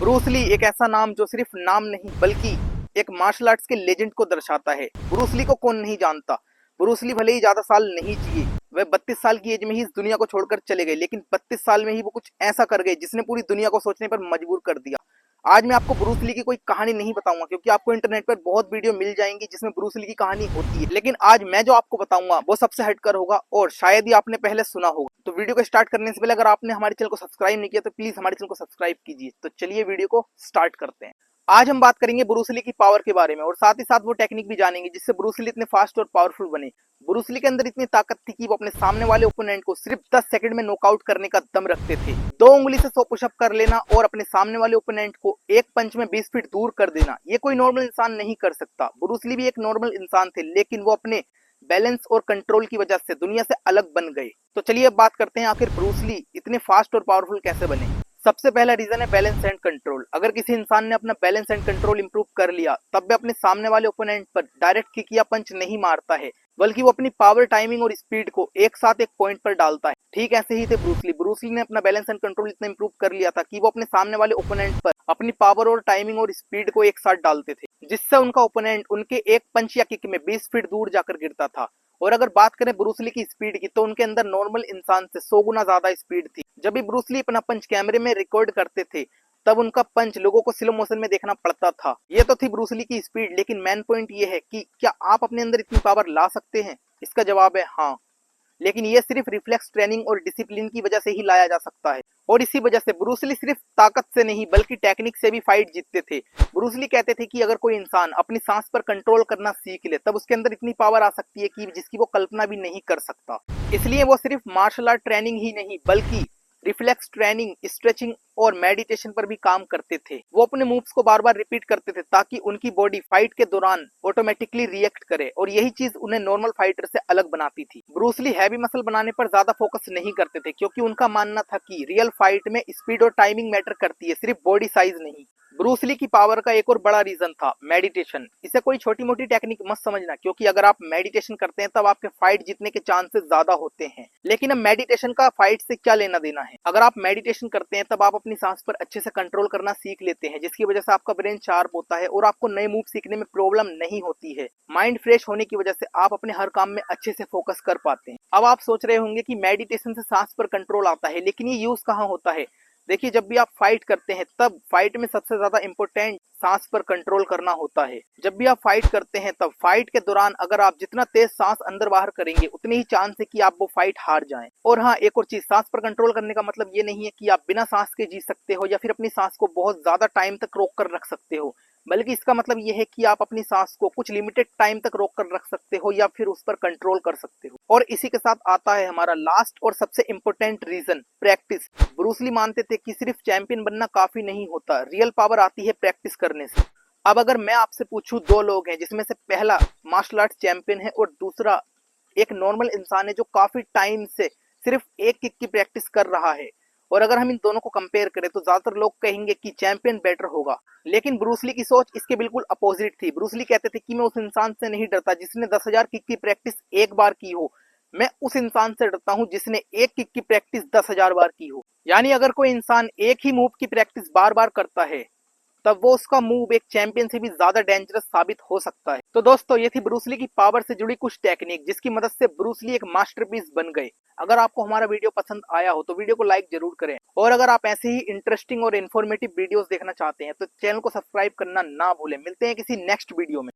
Bruce Lee एक ऐसा नाम जो सिर्फ नाम नहीं बल्कि एक मार्शल आर्ट्स के लेजेंड को दर्शाता है। ब्रूस ली को कौन नहीं जानता। ब्रूस ली भले ही ज्यादा साल नहीं जिए, वह 32 साल की एज में ही इस दुनिया को छोड़कर चले गए, लेकिन 32 साल में ही वो कुछ ऐसा कर गए जिसने पूरी दुनिया को सोचने पर मजबूर कर दिया। आज मैं आपको ब्रूस ली की कोई कहानी नहीं बताऊंगा, क्योंकि आपको इंटरनेट पर बहुत वीडियो मिल जाएंगी जिसमें ब्रूस ली की कहानी होती है, लेकिन आज मैं जो आपको बताऊंगा वो सबसे हटकर होगा और शायद ही आपने पहले सुना होगा। तो वीडियो को स्टार्ट करने से पहले अगर आपने हमारे चैनल को सब्सक्राइब नहीं किया तो प्लीज हमारे चैनल को सब्सक्राइब कीजिए। तो चलिए वीडियो को स्टार्ट करते हैं। आज हम बात करेंगे ब्रूस ली की पावर के बारे में और साथ ही साथ वो टेक्निक भी जानेंगे जिससे ब्रूस ली इतने फास्ट और पावरफुल बने। ब्रूस ली के अंदर इतनी ताकत थी कि वो अपने सामने वाले ओपोनेंट को सिर्फ 10 सेकंड में नॉकआउट करने का दम रखते थे। 2 उंगली से 100 पुशअप कर लेना और अपने सामने वाले ओपोनेंट को एक पंच में 20 फीट दूर कर देना, ये कोई नॉर्मल इंसान नहीं कर सकता। ब्रूस ली भी एक नॉर्मल इंसान थे, लेकिन वो अपने बैलेंस और कंट्रोल की वजह से दुनिया से अलग बन गए। तो चलिए अब बात करते हैं आखिर ब्रूस ली इतने फास्ट और पावरफुल कैसे बने। सबसे पहला रीजन है बैलेंस एंड कंट्रोल। अगर किसी इंसान ने अपना बैलेंस एंड कंट्रोल इंप्रूव कर लिया तब भी अपने सामने वाले ओपोनेंट पर डायरेक्ट किक या पंच नहीं मारता है, बल्कि वो अपनी पावर, टाइमिंग और स्पीड को एक साथ एक पॉइंट पर डालता है। ठीक ऐसे ही थे ब्रूस ली। ब्रूस ली ने अपना बैलेंस एंड कंट्रोल इतना इंप्रूव कर लिया था कि वो अपने सामने वाले ओपोनेंट पर अपनी पावर और टाइमिंग और स्पीड को एक साथ डालते थे, जिससे उनका ओपोनेंट उनके एक पंच या किक में 20 फीट दूर जाकर गिरता था। और अगर बात करें ब्रूस ली की स्पीड की तो उनके अंदर नॉर्मल इंसान से 100 गुना ज्यादा स्पीड थी। जब भी ब्रूस ली अपना पंच कैमरे में रिकॉर्ड करते थे तब उनका पंच लोगों को स्लो मोशन में देखना पड़ता था। ये तो थी ब्रूस ली की स्पीड, लेकिन मेन पॉइंट ये है कि क्या आप अपने अंदर इतनी पावर ला सकते हैं? इसका जवाब है हाँ, लेकिन ये सिर्फ रिफ्लेक्स ट्रेनिंग और डिसिप्लिन की वजह से ही लाया जा सकता है। और इसी वजह से ब्रूस ली सिर्फ ताकत से नहीं बल्कि टेक्निक से भी फाइट जीतते थे। ब्रूस ली कहते थे कि अगर कोई इंसान अपनी सांस पर कंट्रोल करना सीख ले तब उसके अंदर इतनी पावर आ सकती है कि जिसकी वो कल्पना भी नहीं कर सकता। इसलिए वो सिर्फ मार्शल आर्ट ट्रेनिंग ही नहीं बल्कि रिफ्लेक्स ट्रेनिंग, स्ट्रेचिंग और मेडिटेशन पर भी काम करते थे। वो अपने मूव्स को बार बार रिपीट करते थे ताकि उनकी बॉडी फाइट के दौरान ऑटोमेटिकली रिएक्ट करे, और यही चीज उन्हें नॉर्मल फाइटर से अलग बनाती थी। ब्रूस ली हैवी मसल बनाने पर ज्यादा फोकस नहीं करते थे, क्योंकि उनका मानना था कि रियल फाइट में स्पीड और टाइमिंग मैटर करती है, सिर्फ बॉडी साइज नहीं। ब्रूस ली की पावर का एक और बड़ा रीजन था मेडिटेशन। इसे कोई छोटी मोटी टेक्निक मत समझना, क्योंकि अगर आप मेडिटेशन करते हैं तब आपके फाइट जीतने के चांसेस ज्यादा होते हैं। लेकिन अब मेडिटेशन का फाइट से क्या लेना देना है? अगर आप मेडिटेशन करते हैं तब आप अपनी सांस पर अच्छे से कंट्रोल करना सीख लेते हैं, जिसकी वजह से आपका ब्रेन शार्प होता है और आपको नए मूव सीखने में प्रॉब्लम नहीं होती है। माइंड फ्रेश होने की वजह से आप अपने हर काम में अच्छे से फोकस कर पाते हैं। अब आप सोच रहे होंगे कि मेडिटेशन से सांस पर कंट्रोल आता है, लेकिन ये यूज कहाँ होता है? देखिए, जब भी आप फाइट करते हैं तब फाइट में सबसे ज्यादा इंपॉर्टेंट सांस पर कंट्रोल करना होता है। जब भी आप फाइट करते हैं तब फाइट के दौरान अगर आप जितना तेज सांस अंदर बाहर करेंगे उतनी ही चांस है कि आप वो फाइट हार जाएं। और हाँ, एक और चीज, सांस पर कंट्रोल करने का मतलब ये नहीं है कि आप बिना सांस के जी सकते हो या फिर अपनी सांस को बहुत ज्यादा टाइम तक रोक कर रख सकते हो, बल्कि इसका मतलब यह है कि आप अपनी सांस को कुछ लिमिटेड टाइम तक रोक कर रख सकते हो या फिर उस पर कंट्रोल कर सकते हो। और इसी के साथ आता है हमारा लास्ट और सबसे important reason, practice. Bruce Lee मानते थे कि सिर्फ चैंपियन बनना काफी नहीं होता, रियल पावर आती है प्रैक्टिस करने से। अब अगर मैं आपसे पूछूं, 2 लोग हैं जिसमें से पहला मार्शल आर्ट्स चैंपियन है और दूसरा एक नॉर्मल इंसान है जो काफी टाइम से सिर्फ एक किक की प्रैक्टिस कर रहा है, और अगर हम इन दोनों को कंपेयर करें तो ज्यादातर लोग कहेंगे कि चैंपियन बेटर होगा। लेकिन ब्रूस ली की सोच इसके बिल्कुल अपोजिट थी। ब्रूस ली कहते थे कि मैं उस इंसान से नहीं डरता जिसने 10,000 किक की प्रैक्टिस एक बार की हो, मैं उस इंसान से डरता हूं जिसने एक किक की प्रैक्टिस 10,000 बार की हो। यानी अगर कोई इंसान एक ही मूव की प्रैक्टिस बार बार करता है तब वो उसका मूव एक चैंपियन से भी ज्यादा डेंजरस साबित हो सकता है। तो दोस्तों, ये थी ब्रूस ली की पावर से जुड़ी कुछ टेक्निक जिसकी मदद से ब्रूस ली एक मास्टरपीस बन गए। अगर आपको हमारा वीडियो पसंद आया हो तो वीडियो को लाइक जरूर करें, और अगर आप ऐसे ही इंटरेस्टिंग और इन्फॉर्मेटिव वीडियोस देखना चाहते हैं तो चैनल को सब्सक्राइब करना ना भूलें। मिलते हैं किसी नेक्स्ट वीडियो में।